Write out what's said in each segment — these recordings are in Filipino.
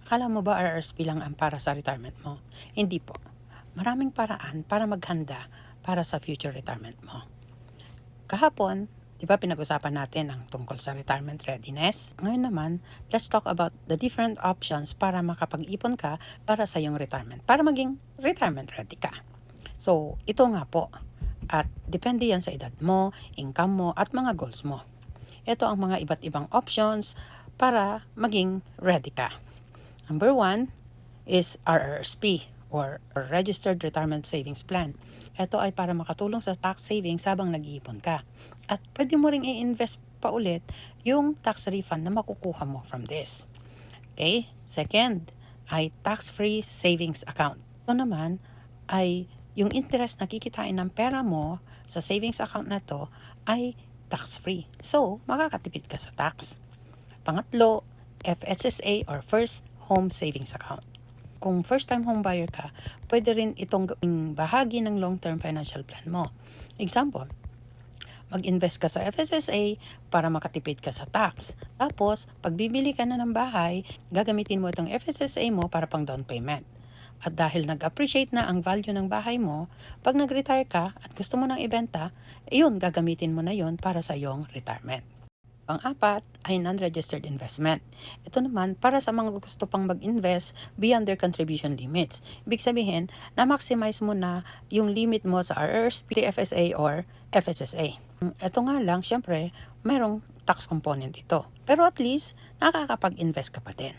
Akala mo ba RRSP lang ang para sa retirement mo? Hindi po. Maraming paraan para maghanda para sa future retirement mo. Kahapon, di ba pinag-usapan natin ang tungkol sa retirement readiness? Ngayon naman, let's talk about the different options para makapag-ipon ka para sa iyong retirement, para maging retirement ready ka. So, ito nga po. At depende yan sa edad mo, income mo, at mga goals mo. Ito ang mga iba't ibang options para maging ready ka. Number 1 is RRSP or Registered Retirement Savings Plan. Ito ay para makatulong sa tax savings habang nag-iipon ka. At pwede mo ring i-invest pa ulit yung tax refund na makukuha mo from this. Okay? Second ay tax-free savings account. Ito naman ay yung interest na kikitain ng pera mo sa savings account na to ay tax-free. So, makakatipid ka sa tax. Pangatlo, FSSA or First Home Savings Account. Kung first-time home buyer ka, pwede rin itong gawing bahagi ng long-term financial plan mo. Example, mag-invest ka sa FSSA para makatipid ka sa tax. Tapos, pag bibili ka na ng bahay, gagamitin mo itong FSSA mo para pang down payment. At dahil nag-appreciate na ang value ng bahay mo, pag nag-retire ka at gusto mo nang ibenta, yun, gagamitin mo na yun para sa iyong retirement. Pang-apat ay non-registered investment. Ito naman para sa mga gusto pang mag-invest beyond their contribution limits. Ibig sabihin, na-maximize mo na yung limit mo sa RRSP, FSA, or FSSA. Ito nga lang, syempre, mayroong tax component ito. Pero at least, nakakapag-invest ka pa din.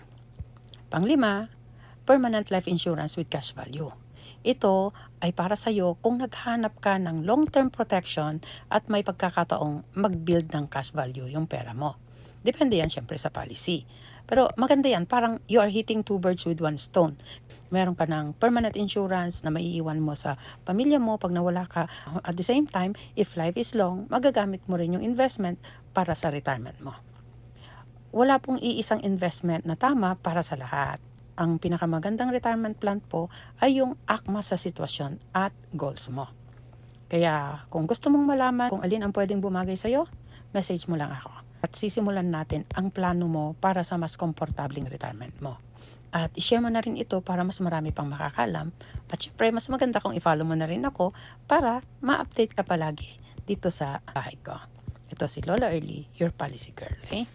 Pang-lima, permanent life insurance with cash value. Ito ay para sa iyo kung naghanap ka ng long-term protection at may pagkakataong mag-build ng cash value yung pera mo. Depende yan syempre sa policy. Pero maganda yan, parang you are hitting two birds with one stone. Meron ka ng permanent insurance na maiiwan mo sa pamilya mo pag nawala ka. At the same time, if life is long, magagamit mo rin yung investment para sa retirement mo. Wala pong iisang investment na tama para sa lahat. Ang pinakamagandang retirement plan po ay yung akma sa sitwasyon at goals mo. Kaya kung gusto mong malaman kung alin ang pwedeng bumagay sa'yo, message mo lang ako. At sisimulan natin ang plano mo para sa mas komportabling retirement mo. At i-share mo na rin ito para mas marami pang makakalam. At syempre, mas maganda kung i-follow mo na rin ako para ma-update ka palagi dito sa bahay ko. Ito si Lola Early, your policy girl. Okay?